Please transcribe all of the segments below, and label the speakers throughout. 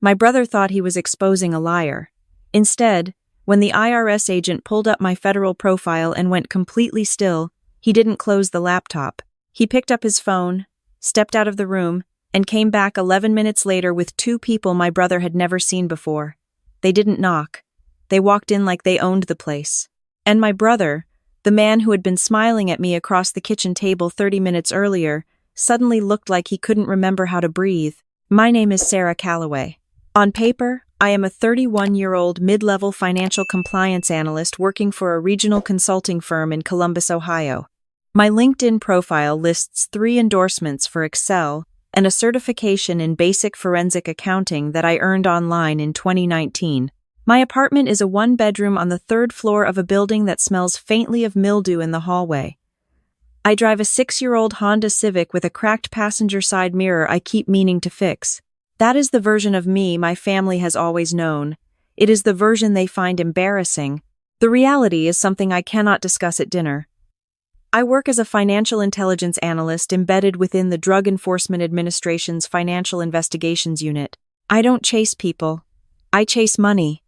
Speaker 1: My brother thought he was exposing a liar. Instead, when the IRS agent pulled up my federal profile and went completely still, he didn't close the laptop. He picked up his phone, stepped out of the room, and came back 11 minutes later with two people my brother had never seen before. They didn't knock. They walked in like they owned the place. And my brother, the man who had been smiling at me across the kitchen table 30 minutes earlier, suddenly looked like he couldn't remember how to breathe. My name is Sarah Calloway. On paper, I am a 31-year-old mid-level financial compliance analyst working for a regional consulting firm in Columbus, Ohio. My LinkedIn profile lists 3 endorsements for Excel and a certification in basic forensic accounting that I earned online in 2019. My apartment is a 1-bedroom on the 3rd floor of a building that smells faintly of mildew in the hallway. I drive a 6-year-old Honda Civic with a cracked passenger side mirror I keep meaning to fix. That is the version of me my family has always known. It is the version they find embarrassing. The reality is something I cannot discuss at dinner. I work as a financial intelligence analyst embedded within the Drug Enforcement Administration's Financial Investigations Unit. I don't chase people. I chase money.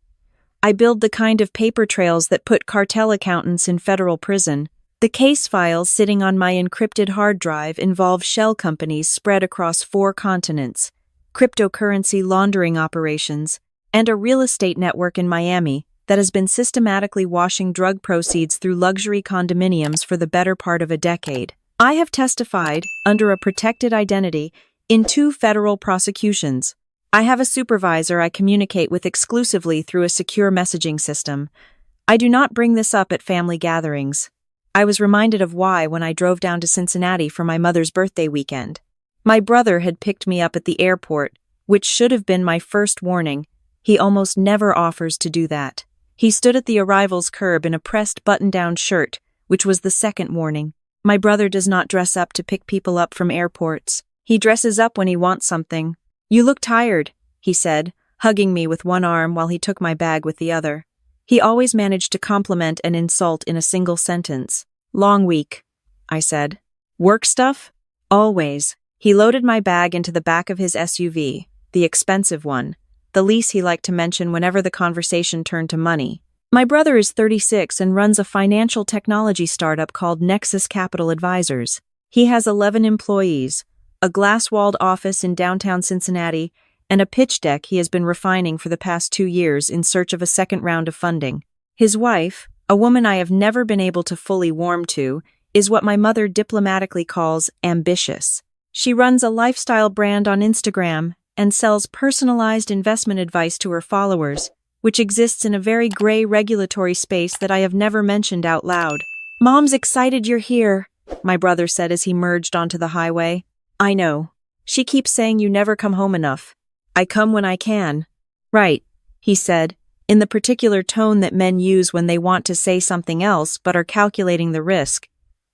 Speaker 1: I build the kind of paper trails that put cartel accountants in federal prison. The case files sitting on my encrypted hard drive involve shell companies spread across 4 continents, cryptocurrency laundering operations, and a real estate network in Miami that has been systematically washing drug proceeds through luxury condominiums for the better part of a decade. I have testified, under a protected identity, in 2 federal prosecutions. I have a supervisor I communicate with exclusively through a secure messaging system. I do not bring this up at family gatherings. I was reminded of why when I drove down to Cincinnati for my mother's birthday weekend. My brother had picked me up at the airport, which should have been my first warning. He almost never offers to do that. He stood at the arrivals curb in a pressed button-down shirt, which was the second warning. My brother does not dress up to pick people up from airports. He dresses up when he wants something. "You look tired," he said, hugging me with one arm while he took my bag with the other. He always managed to compliment and insult in a single sentence. "Long week," I said. "Work stuff?" "Always." He loaded my bag into the back of his SUV, the expensive one, the lease he liked to mention whenever the conversation turned to money. My brother is 36 and runs a financial technology startup called Nexus Capital Advisors. He has 11 employees, a glass-walled office in downtown Cincinnati, and a pitch deck he has been refining for the past 2 years in search of a second round of funding. His wife, a woman I have never been able to fully warm to, is what my mother diplomatically calls ambitious. She runs a lifestyle brand on Instagram and sells personalized investment advice to her followers, which exists in a very gray regulatory space that I have never mentioned out loud. "Mom's excited you're here," my brother said as he merged onto the highway. "I know. She keeps saying you never come home enough. I come when I can." "Right," he said, in the particular tone that men use when they want to say something else but are calculating the risk.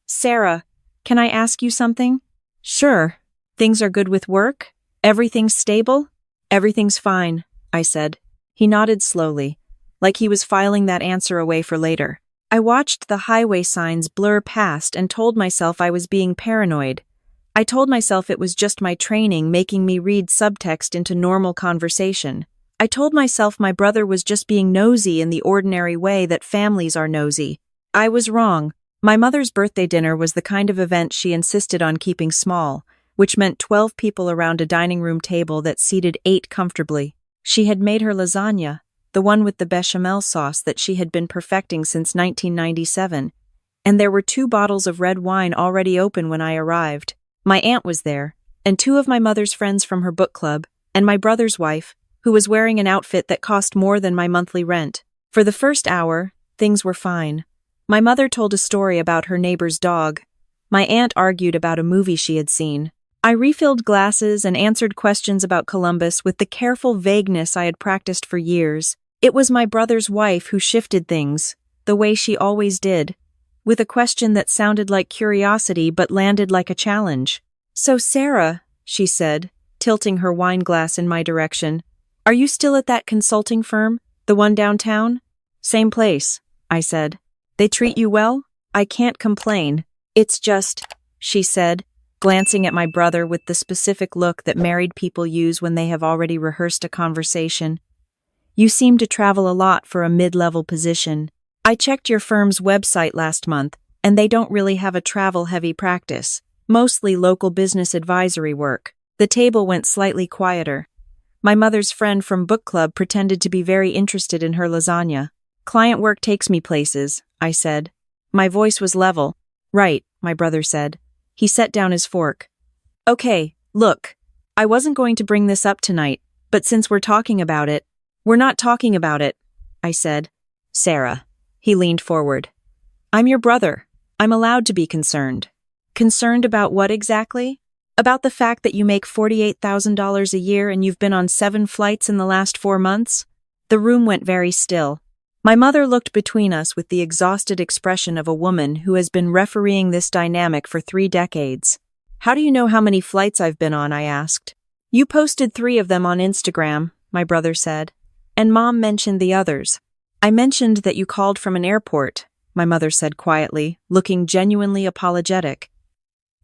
Speaker 1: "Sarah, can I ask you something?" "Sure. Things are good with work? Everything's stable?" "Everything's fine," I said. He nodded slowly, like he was filing that answer away for later. I watched the highway signs blur past and told myself I was being paranoid. I told myself it was just my training making me read subtext into normal conversation. I told myself my brother was just being nosy in the ordinary way that families are nosy. I was wrong. My mother's birthday dinner was the kind of event she insisted on keeping small, which meant 12 people around a dining room table that seated 8 comfortably. She had made her lasagna, the one with the bechamel sauce that she had been perfecting since 1997, and there were 2 bottles of red wine already open when I arrived. My aunt was there, and 2 of my mother's friends from her book club, and my brother's wife, who was wearing an outfit that cost more than my monthly rent. For the first hour, things were fine. My mother told a story about her neighbor's dog. My aunt argued about a movie she had seen. I refilled glasses and answered questions about Columbus with the careful vagueness I had practiced for years. It was my brother's wife who shifted things, the way she always did, with a question that sounded like curiosity but landed like a challenge. "So Sarah," she said, tilting her wine glass in my direction, "are you still at that consulting firm, the one downtown?" "Same place," I said. "They treat you well?" "I can't complain. It's just," she said, glancing at my brother with the specific look that married people use when they have already rehearsed a conversation. You seem to travel a lot for a mid-level position. I checked your firm's website last month, and they don't really have a travel-heavy practice, mostly local business advisory work. The table went slightly quieter. My mother's friend from book club pretended to be very interested in her lasagna. Client work takes me places, I said. My voice was level. Right, my brother said. He set down his fork. Okay, look, I wasn't going to bring this up tonight, but since we're talking about it, we're not talking about it, I said. Sarah. He leaned forward. I'm your brother. I'm allowed to be concerned. Concerned about what exactly? About the fact that you make $48,000 a year and you've been on 7 flights in the last 4 months? The room went very still. My mother looked between us with the exhausted expression of a woman who has been refereeing this dynamic for 3 decades. How do you know how many flights I've been on? I asked. You posted 3 of them on Instagram, my brother said. And Mom mentioned the others. I mentioned that you called from an airport, my mother said quietly, looking genuinely apologetic.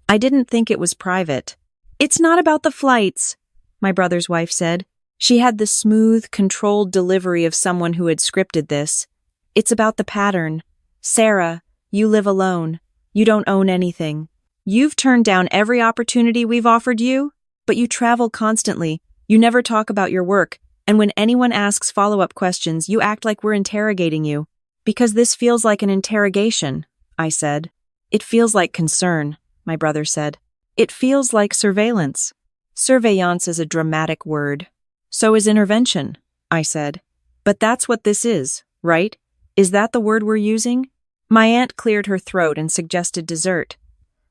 Speaker 1: I didn't think it was private. It's not about the flights, my brother's wife said. She had the smooth, controlled delivery of someone who had scripted this. It's about the pattern. Sarah, you live alone. You don't own anything. You've turned down every opportunity we've offered you, but you travel constantly. You never talk about your work, and when anyone asks follow-up questions, you act like we're interrogating you. Because this feels like an interrogation, I said. It feels like concern, my brother said. It feels like surveillance. Surveillance is a dramatic word. So is intervention, I said. But that's what this is, right? Is that the word we're using? My aunt cleared her throat and suggested dessert.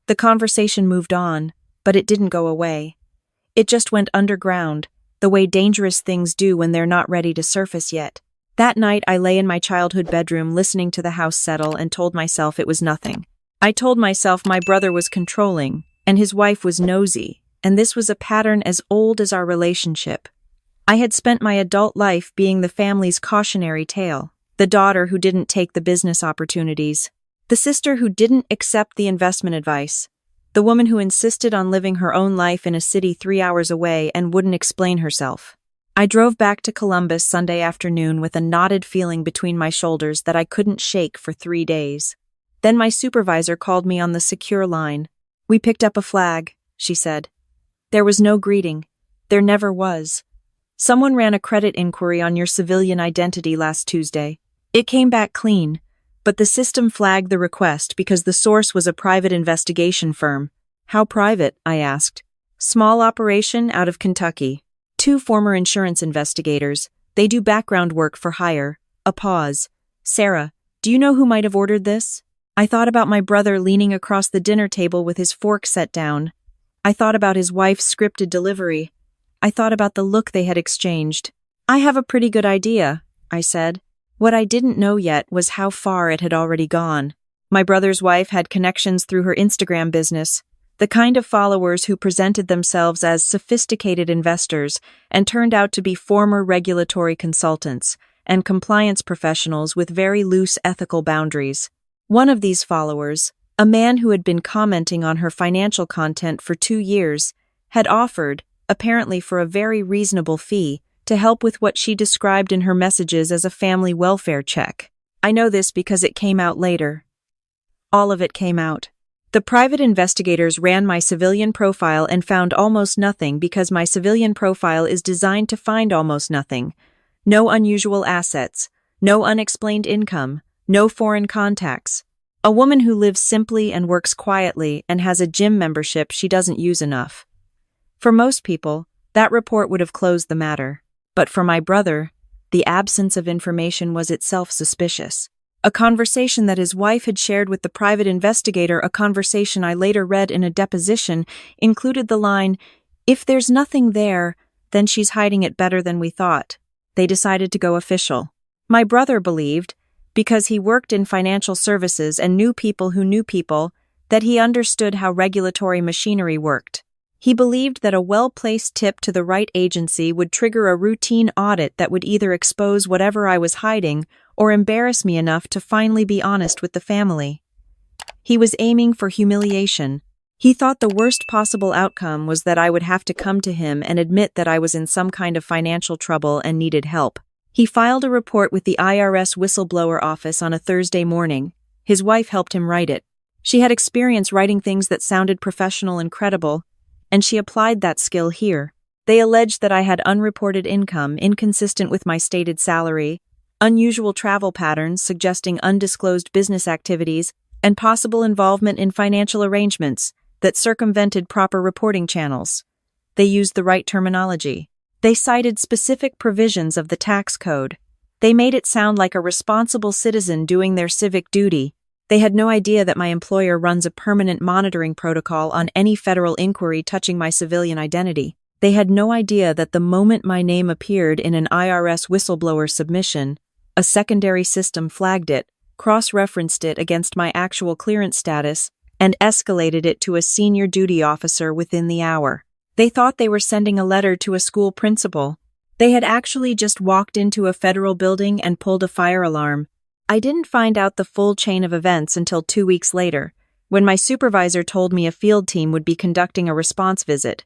Speaker 1: The conversation moved on, but it didn't go away. It just went underground, the way dangerous things do when they're not ready to surface yet. That night I lay in my childhood bedroom listening to the house settle and told myself it was nothing. I told myself my brother was controlling, and his wife was nosy, and this was a pattern as old as our relationship. I had spent my adult life being the family's cautionary tale, the daughter who didn't take the business opportunities, the sister who didn't accept the investment advice, the woman who insisted on living her own life in a city 3 hours away and wouldn't explain herself. I drove back to Columbus Sunday afternoon with a knotted feeling between my shoulders that I couldn't shake for 3 days. Then my supervisor called me on the secure line. We picked up a flag, she said. There was no greeting. There never was. Someone ran a credit inquiry on your civilian identity last Tuesday. It came back clean, but the system flagged the request because the source was a private investigation firm. How private? I asked. Small operation out of Kentucky. 2 former insurance investigators. They do background work for hire. A pause. Sarah, do you know who might have ordered this? I thought about my brother leaning across the dinner table with his fork set down. I thought about his wife's scripted delivery. I thought about the look they had exchanged. I have a pretty good idea, I said. What I didn't know yet was how far it had already gone. My brother's wife had connections through her Instagram business, the kind of followers who presented themselves as sophisticated investors and turned out to be former regulatory consultants and compliance professionals with very loose ethical boundaries. One of these followers, a man who had been commenting on her financial content for 2 years, had offered, apparently for a very reasonable fee, to help with what she described in her messages as a family welfare check. I know this because it came out later. All of it came out. The private investigators ran my civilian profile and found almost nothing because my civilian profile is designed to find almost nothing. No unusual assets, no unexplained income, no foreign contacts. A woman who lives simply and works quietly and has a gym membership she doesn't use enough. For most people, that report would have closed the matter. But for my brother, the absence of information was itself suspicious. A conversation that his wife had shared with the private investigator, a conversation I later read in a deposition, included the line, "If there's nothing there, then she's hiding it better than we thought." They decided to go official. My brother believed, because he worked in financial services and knew people who knew people, that he understood how regulatory machinery worked. He believed that a well-placed tip to the right agency would trigger a routine audit that would either expose whatever I was hiding or embarrass me enough to finally be honest with the family. He was aiming for humiliation, He thought the worst possible outcome was that I would have to come to him and admit that I was in some kind of financial trouble and needed help. He filed a report with the IRS whistleblower office on a Thursday morning. His wife helped him write it. She had experience writing things that sounded professional and credible, and she applied that skill here. They alleged that I had unreported income inconsistent with my stated salary, unusual travel patterns suggesting undisclosed business activities, and possible involvement in financial arrangements that circumvented proper reporting channels. They used the right terminology. They cited specific provisions of the tax code. They made it sound like a responsible citizen doing their civic duty. They had no idea that my employer runs a permanent monitoring protocol on any federal inquiry touching my civilian identity. They had no idea that the moment my name appeared in an IRS whistleblower submission, a secondary system flagged it, cross-referenced it against my actual clearance status, and escalated it to a senior duty officer within the hour. They thought they were sending a letter to a school principal. They had actually just walked into a federal building and pulled a fire alarm. I didn't find out the full chain of events until 2 weeks later, when my supervisor told me a field team would be conducting a response visit.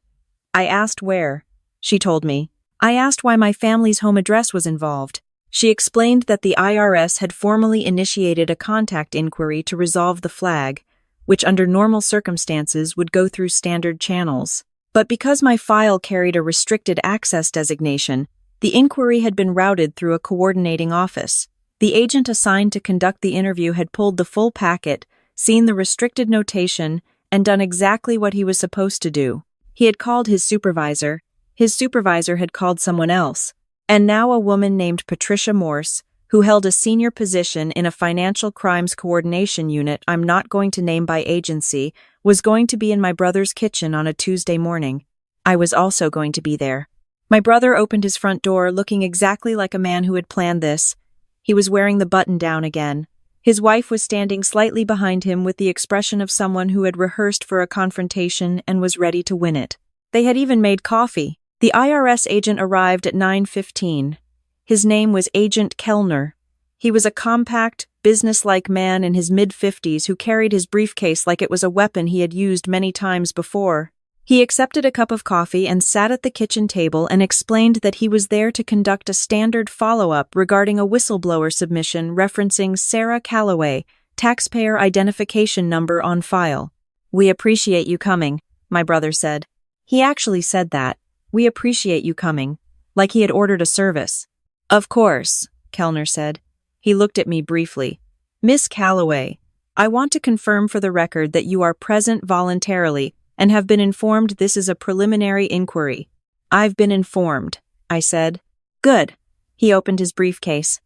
Speaker 1: I asked where. She told me. I asked why my family's home address was involved. She explained that the IRS had formally initiated a contact inquiry to resolve the flag, which under normal circumstances would go through standard channels. But because my file carried a restricted access designation, the inquiry had been routed through a coordinating office. The agent assigned to conduct the interview had pulled the full packet, seen the restricted notation, and done exactly what he was supposed to do. He had called his supervisor had called someone else, and now a woman named Patricia Morse, who held a senior position in a financial crimes coordination unit I'm not going to name by agency, was going to be in my brother's kitchen on a Tuesday morning. I was also going to be there. My brother opened his front door looking exactly like a man who had planned this. He was wearing the button down again. His wife was standing slightly behind him with the expression of someone who had rehearsed for a confrontation and was ready to win it. They had even made coffee. The IRS agent arrived at 9:15. His name was Agent Kellner. He was a compact, businesslike man in his mid-50s who carried his briefcase like it was a weapon he had used many times before. He accepted a cup of coffee and sat at the kitchen table and explained that he was there to conduct a standard follow-up regarding a whistleblower submission referencing Sarah Calloway, taxpayer identification number on file. "We appreciate you coming," my brother said. He actually said that. "We appreciate you coming," like he had ordered a service. "Of course," Kellner said. He looked at me briefly. "Miss Calloway, I want to confirm for the record that you are present voluntarily and have been informed this is a preliminary inquiry." "I've been informed," I said. "Good." He opened his briefcase.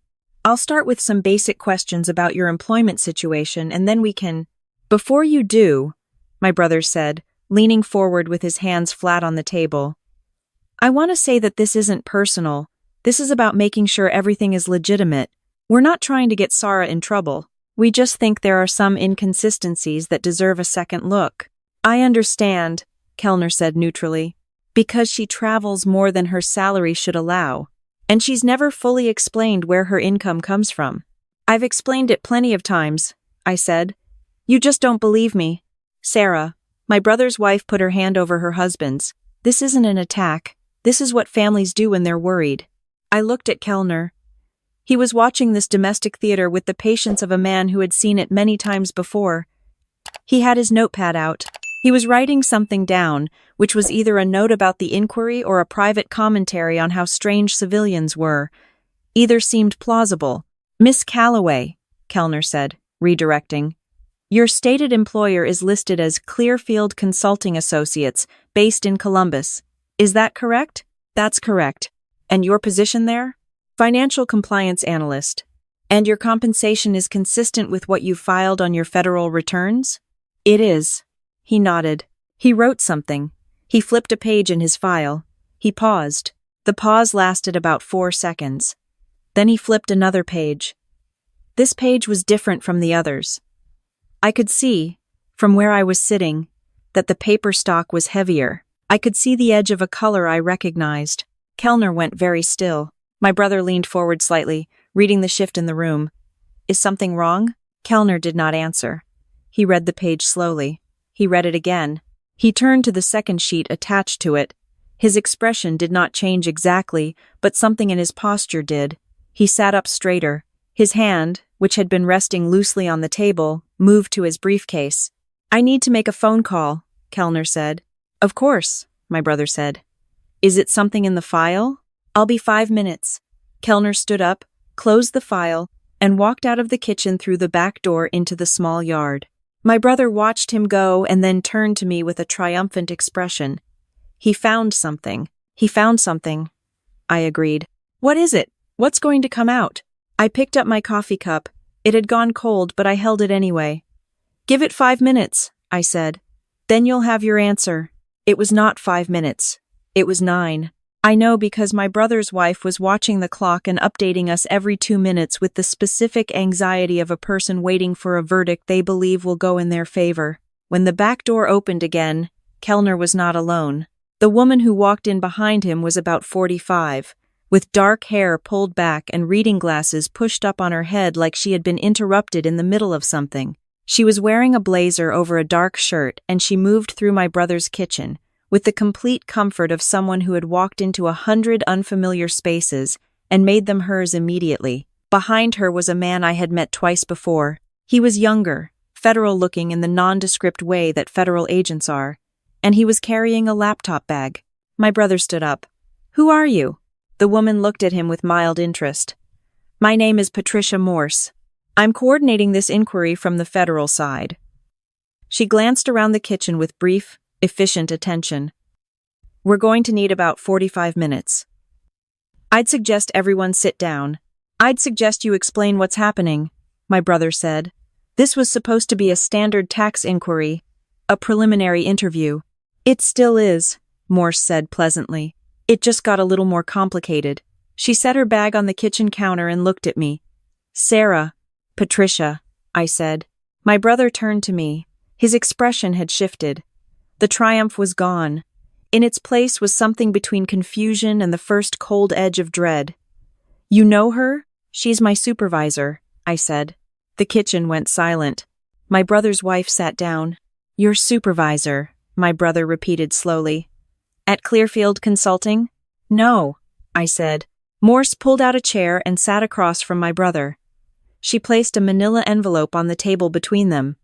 Speaker 1: "I'll start with some basic questions about your employment situation and then we can—" "Before you do," my brother said, leaning forward with his hands flat on the table, "I want to say that this isn't personal. This is about making sure everything is legitimate. We're not trying to get Sarah in trouble. We just think there are some inconsistencies that deserve a second look." "I understand," Kellner said neutrally, "because she travels more than her salary should allow, and she's never fully explained where her income comes from." "I've explained it plenty of times," I said. "You just don't believe me." "Sarah," my brother's wife put her hand over her husband's, "this isn't an attack. This is what families do when they're worried." I looked at Kellner. He was watching this domestic theater with the patience of a man who had seen it many times before. He had his notepad out. He was writing something down, which was either a note about the inquiry or a private commentary on how strange civilians were. Either seemed plausible. "Miss Calloway," Kellner said, redirecting, "your stated employer is listed as Clearfield Consulting Associates, based in Columbus. Is that correct?" "That's correct." "And your position there?" "Financial compliance analyst." "And your compensation is consistent with what you filed on your federal returns?" "It is." He nodded. He wrote something. He flipped a page in his file. He paused. The pause lasted about 4 seconds. Then he flipped another page. This page was different from the others. I could see, from where I was sitting, that the paper stock was heavier. I could see the edge of a color I recognized. Kellner went very still. My brother leaned forward slightly, reading the shift in the room. "Is something wrong?" Kellner did not answer. He read the page slowly. He read it again. He turned to the second sheet attached to it. His expression did not change exactly, but something in his posture did. He sat up straighter. His hand, which had been resting loosely on the table, moved to his briefcase. "I need to make a phone call," Kellner said. "Of course," my brother said. "Is it something in the file?" "I'll be 5 minutes." Kellner stood up, closed the file, and walked out of the kitchen through the back door into the small yard. My brother watched him go and then turned to me with a triumphant expression. He found something. I agreed. "What is it? What's going to come out?" I picked up my coffee cup. It had gone cold, but I held it anyway. "Give it 5 minutes," I said. "Then you'll have your answer." It was not 5 minutes. It was 9. I know because my brother's wife was watching the clock and updating us every 2 minutes with the specific anxiety of a person waiting for a verdict they believe will go in their favor. When the back door opened again, Kellner was not alone. The woman who walked in behind him was about 45, with dark hair pulled back and reading glasses pushed up on her head like she had been interrupted in the middle of something. She was wearing a blazer over a dark shirt, and she moved through my brother's kitchen, with the complete comfort of someone who had walked into 100 unfamiliar spaces and made them hers immediately. Behind her was a man I had met twice before. He was younger, federal-looking in the nondescript way that federal agents are, and he was carrying a laptop bag. My brother stood up. "Who are you?" The woman looked at him with mild interest. "My name is Patricia Morse. I'm coordinating this inquiry from the federal side." She glanced around the kitchen with brief, efficient attention. "We're going to need about 45 minutes. I'd suggest everyone sit down. I'd suggest you explain what's happening," my brother said. "This was supposed to be a standard tax inquiry, a preliminary interview." "It still is," Morse said pleasantly. "It just got a little more complicated." She set her bag on the kitchen counter and looked at me. "Sarah." "Patricia," I said. My brother turned to me. His expression had shifted. The triumph was gone. In its place was something between confusion and the first cold edge of dread. "You know her? She's my supervisor," I said. The kitchen went silent. My brother's wife sat down. "Your supervisor," my brother repeated slowly. "At Clearfield Consulting?" "No," I said. Morse pulled out a chair and sat across from my brother. She placed a manila envelope on the table between them.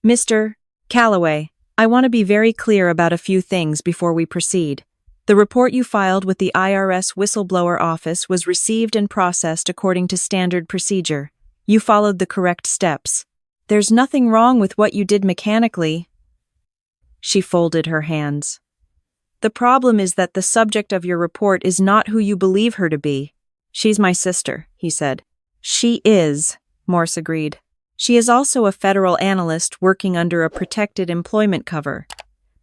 Speaker 1: "Mr. Calloway, I want to be very clear about a few things before we proceed. The report you filed with the IRS Whistleblower Office was received and processed according to standard procedure. You followed the correct steps. There's nothing wrong with what you did mechanically." She folded her hands. "The problem is that the subject of your report is not who you believe her to be." "She's my sister," he said. "She is," Morse agreed. "She is also a federal analyst working under a protected employment cover.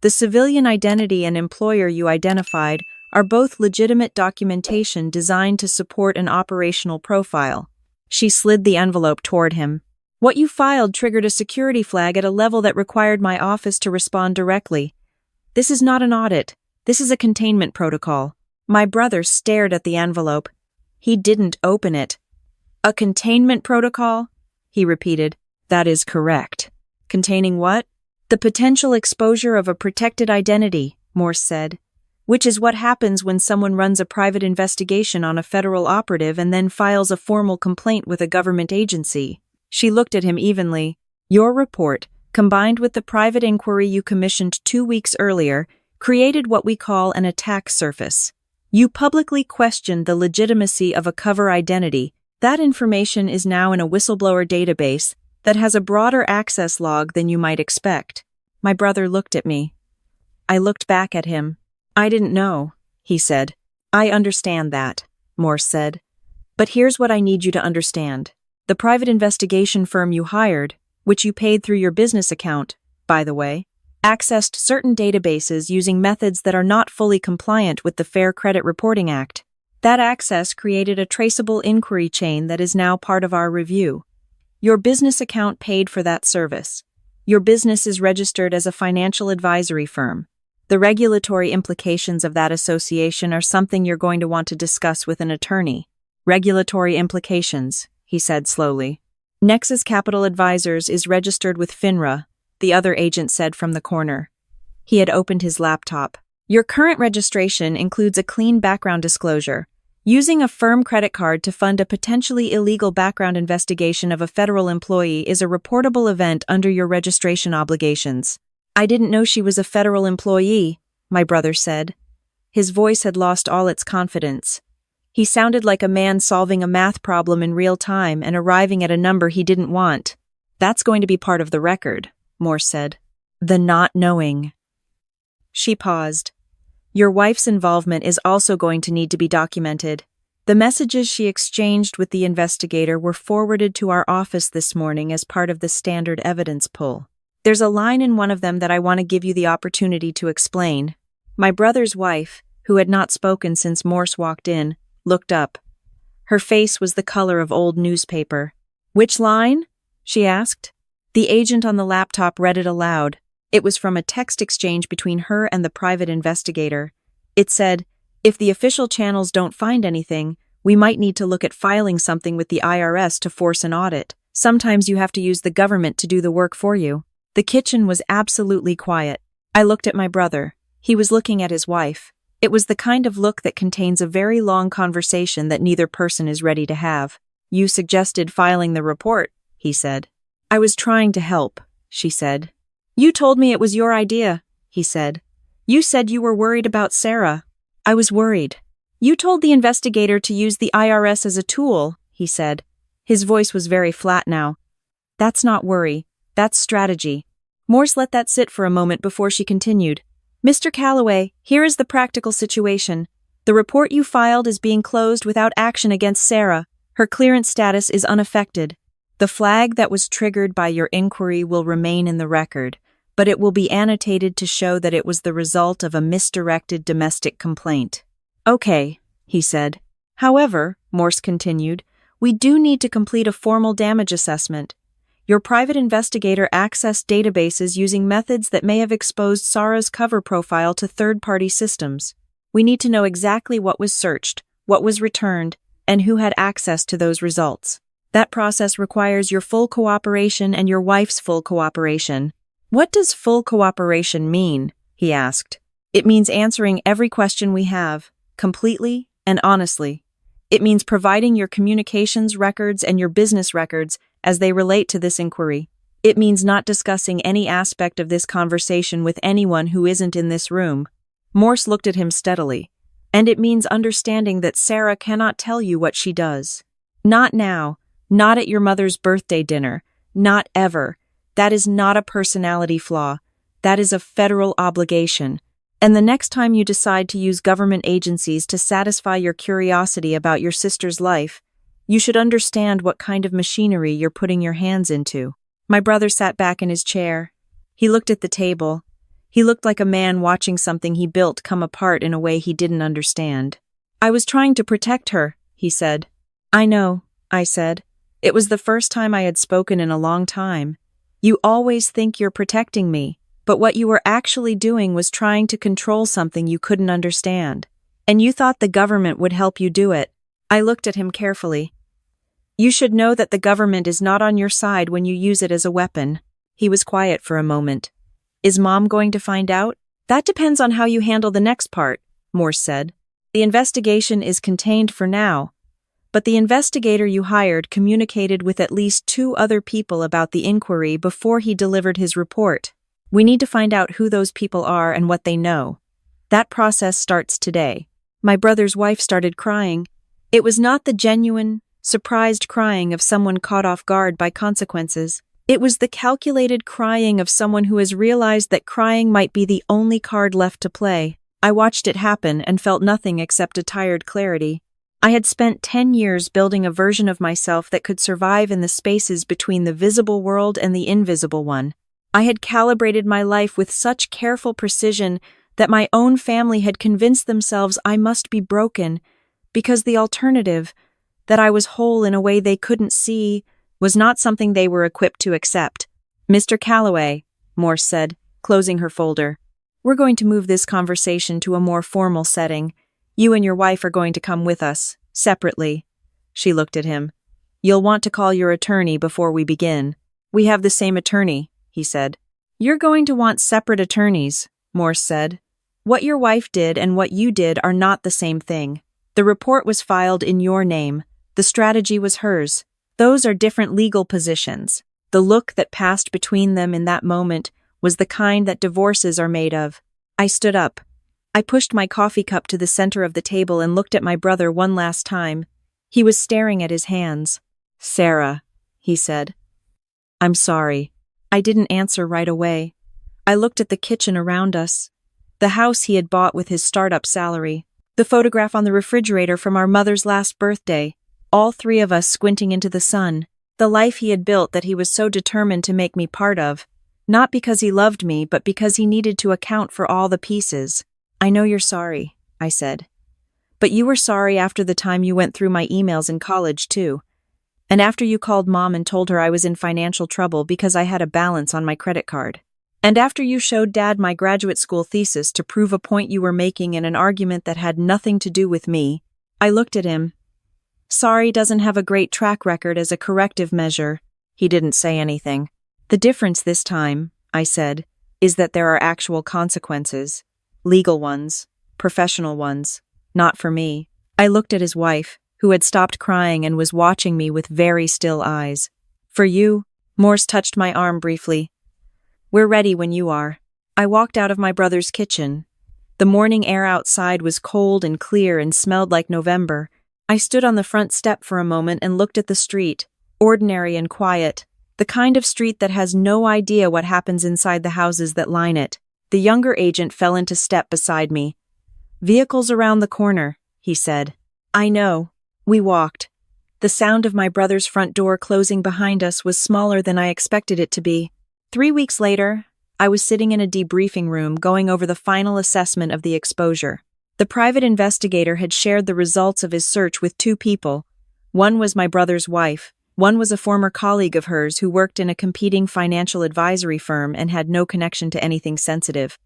Speaker 1: The civilian identity and employer you identified are both legitimate documentation designed to support an operational profile." She slid the envelope toward him. "What you filed triggered a security flag at a level that required my office to respond directly. This is not an audit. This is a containment protocol." My brother stared at the envelope. He didn't open it. "A containment protocol?" he repeated. "That is correct." "Containing what?" "The potential exposure of a protected identity," Morse said, "which is what happens when someone runs a private investigation on a federal operative and then files a formal complaint with a government agency." She looked at him evenly. "Your report, combined with the private inquiry you commissioned 2 weeks earlier, created what we call an attack surface. You publicly questioned the legitimacy of a cover identity. That information is now in a whistleblower database that has a broader access log than you might expect." My brother looked at me. I looked back at him. "I didn't know," he said. "I understand that," Morse said. "But here's what I need you to understand. The private investigation firm you hired, which you paid through your business account, by the way, accessed certain databases using methods that are not fully compliant with the Fair Credit Reporting Act. That access created a traceable inquiry chain that is now part of our review. Your business account paid for that service. Your business is registered as a financial advisory firm. The regulatory implications of that association are something you're going to want to discuss with an attorney." "Regulatory implications," he said slowly. "Nexus Capital Advisors is registered with FINRA, the other agent said from the corner. He had opened his laptop. Your current registration includes a clean background disclosure. Using a firm credit card to fund a potentially illegal background investigation of a federal employee is a reportable event under your registration obligations. I didn't know she was a federal employee, my brother said. His voice had lost all its confidence. He sounded like a man solving a math problem in real time and arriving at a number he didn't want. That's going to be part of the record, Morse said. The not knowing. She paused. Your wife's involvement is also going to need to be documented. The messages she exchanged with the investigator were forwarded to our office this morning as part of the standard evidence pull. There's a line in one of them that I want to give you the opportunity to explain. My brother's wife, who had not spoken since Morse walked in, looked up. Her face was the color of old newspaper. Which line? She asked. The agent on the laptop read it aloud. It was from a text exchange between her and the private investigator. It said, if the official channels don't find anything, we might need to look at filing something with the IRS to force an audit. Sometimes you have to use the government to do the work for you. The kitchen was absolutely quiet. I looked at my brother. He was looking at his wife. It was the kind of look that contains a very long conversation that neither person is ready to have. You suggested filing the report, he said. I was trying to help, she said. You told me it was your idea, he said. You said you were worried about Sarah. I was worried. You told the investigator to use the IRS as a tool, he said. His voice was very flat now. That's not worry. That's strategy. Morse let that sit for a moment before she continued. Mr. Calloway, here is the practical situation. The report you filed is being closed without action against Sarah. Her clearance status is unaffected. The flag that was triggered by your inquiry will remain in the record, but it will be annotated to show that it was the result of a misdirected domestic complaint. Okay, he said. However, Morse continued, we do need to complete a formal damage assessment. Your private investigator accessed databases using methods that may have exposed Sarah's cover profile to third-party systems. We need to know exactly what was searched, what was returned, and who had access to those results. That process requires your full cooperation and your wife's full cooperation. What does full cooperation mean? He asked. It means answering every question we have, completely and honestly. It means providing your communications records and your business records as they relate to this inquiry. It means not discussing any aspect of this conversation with anyone who isn't in this room. Morse looked at him steadily. And it means understanding that Sarah cannot tell you what she does. Not now. Not at your mother's birthday dinner. Not ever. That is not a personality flaw. That is a federal obligation. And the next time you decide to use government agencies to satisfy your curiosity about your sister's life, you should understand what kind of machinery you're putting your hands into. My brother sat back in his chair. He looked at the table. He looked like a man watching something he built come apart in a way he didn't understand. I was trying to protect her, he said. I know, I said. It was the first time I had spoken in a long time. You always think you're protecting me, but what you were actually doing was trying to control something you couldn't understand. And you thought the government would help you do it. I looked at him carefully. You should know that the government is not on your side when you use it as a weapon. He was quiet for a moment. Is Mom going to find out? That depends on how you handle the next part, Morse said. The investigation is contained for now. But the investigator you hired communicated with at least 2 other people about the inquiry before he delivered his report. We need to find out who those people are and what they know. That process starts today. My brother's wife started crying. It was not the genuine, surprised crying of someone caught off guard by consequences. It was the calculated crying of someone who has realized that crying might be the only card left to play. I watched it happen and felt nothing except a tired clarity. I had spent 10 years building a version of myself that could survive in the spaces between the visible world and the invisible one. I had calibrated my life with such careful precision that my own family had convinced themselves I must be broken, because the alternative, that I was whole in a way they couldn't see, was not something they were equipped to accept. Mr. Calloway, Morse said, closing her folder. We're going to move this conversation to a more formal setting. You and your wife are going to come with us, separately. She looked at him. You'll want to call your attorney before we begin. We have the same attorney, he said. You're going to want separate attorneys, Morse said. What your wife did and what you did are not the same thing. The report was filed in your name. The strategy was hers. Those are different legal positions. The look that passed between them in that moment was the kind that divorces are made of. I stood up. I pushed my coffee cup to the center of the table and looked at my brother one last time. He was staring at his hands. "Sarah," he said. "I'm sorry." I didn't answer right away. I looked at the kitchen around us. The house he had bought with his startup salary. The photograph on the refrigerator from our mother's last birthday. All three of us squinting into the sun. The life he had built that he was so determined to make me part of. Not because he loved me, but because he needed to account for all the pieces. "I know you're sorry," I said. "But you were sorry after the time you went through my emails in college, too. And after you called Mom and told her I was in financial trouble because I had a balance on my credit card. And after you showed Dad my graduate school thesis to prove a point you were making in an argument that had nothing to do with me." I looked at him. "Sorry doesn't have a great track record as a corrective measure." He didn't say anything. "The difference this time," I said, "is that there are actual consequences. Legal ones, professional ones, not for me." I looked at his wife, who had stopped crying and was watching me with very still eyes. "For you?" Morse touched my arm briefly. "We're ready when you are." I walked out of my brother's kitchen. The morning air outside was cold and clear and smelled like November. I stood on the front step for a moment and looked at the street, ordinary and quiet, the kind of street that has no idea what happens inside the houses that line it. The younger agent fell into step beside me. "Vehicles around the corner," he said. "I know." We walked. The sound of my brother's front door closing behind us was smaller than I expected it to be. 3 weeks later, I was sitting in a debriefing room going over the final assessment of the exposure. The private investigator had shared the results of his search with 2 people. One was my brother's wife. One was a former colleague of hers who worked in a competing financial advisory firm and had no connection to anything sensitive.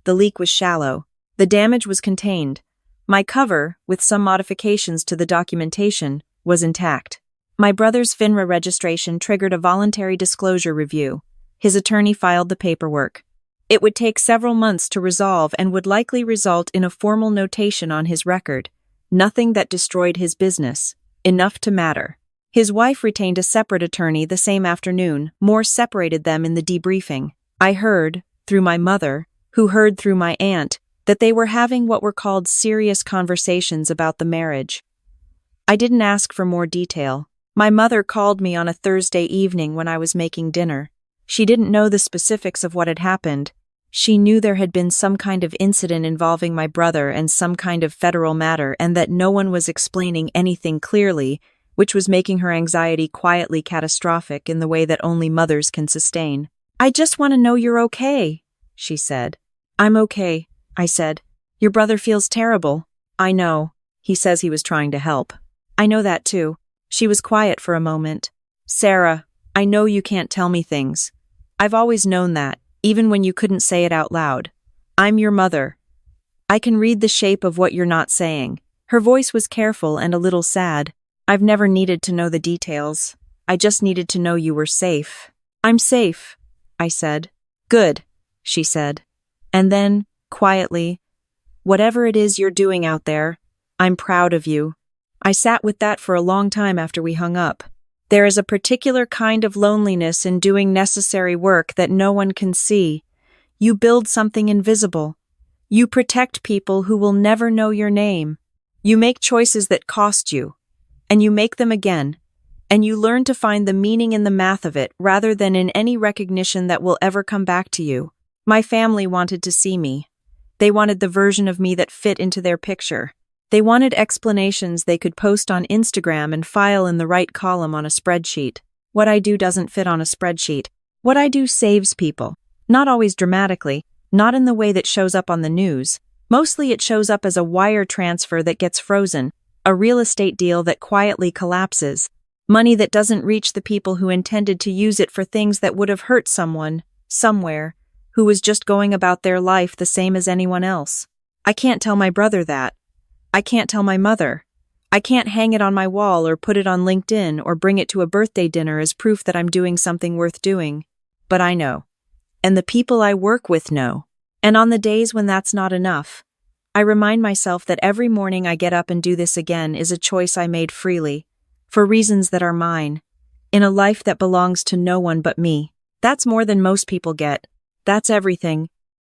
Speaker 1: The leak was shallow. The damage was contained. My cover, with some modifications to the documentation, was intact. My brother's FINRA registration triggered a voluntary disclosure review. His attorney filed the paperwork. It would take several months to resolve and would likely result in a formal notation on his record. Nothing that destroyed his business. Enough to matter. His wife retained a separate attorney the same afternoon. Morse separated them in the debriefing. I heard, through my mother, who heard through my aunt, that they were having what were called serious conversations about the marriage. I didn't ask for more detail. My mother called me on a Thursday evening when I was making dinner. She didn't know the specifics of what had happened. She knew there had been some kind of incident involving my brother and some kind of federal matter, and that no one was explaining anything clearly, which was making her anxiety quietly catastrophic in the way that only mothers can sustain. "I just want to know you're okay," she said. "I'm okay," I said. "Your brother feels terrible." "I know. He says he was trying to help." "I know that too." She was quiet for a moment. "Sarah, I know you can't tell me things. I've always known that, even when you couldn't say it out loud. I'm your mother. I can read the shape of what you're not saying." Her voice was careful and a little sad. "I've never needed to know the details. I just needed to know you were safe." "I'm safe," I said. "Good," she said. And then, quietly, "Whatever it is you're doing out there, I'm proud of you." I sat with that for a long time after we hung up. There is a particular kind of loneliness in doing necessary work that no one can see. You build something invisible. You protect people who will never know your name. You make choices that cost you, and you make them again, and you learn to find the meaning in the math of it rather than in any recognition that will ever come back to you. My family wanted to see me. They wanted the version of me that fit into their picture. They wanted explanations they could post on Instagram and file in the right column on a spreadsheet. What I do doesn't fit on a spreadsheet. What I do saves people. Not always dramatically, not in the way that shows up on the news. Mostly it shows up as a wire transfer that gets frozen, a real estate deal that quietly collapses, money that doesn't reach the people who intended to use it for things that would have hurt someone, somewhere, who was just going about their life the same as anyone else. I can't tell my brother that. I can't tell my mother. I can't hang it on my wall or put it on LinkedIn or bring it to a birthday dinner as proof that I'm doing something worth doing. But I know. and the people I work with know. And on the days when that's not enough, I remind myself that every morning I get up and do this again is a choice I made freely, for reasons that are mine, in a life that belongs to no one but me. That's more than most people get. That's everything.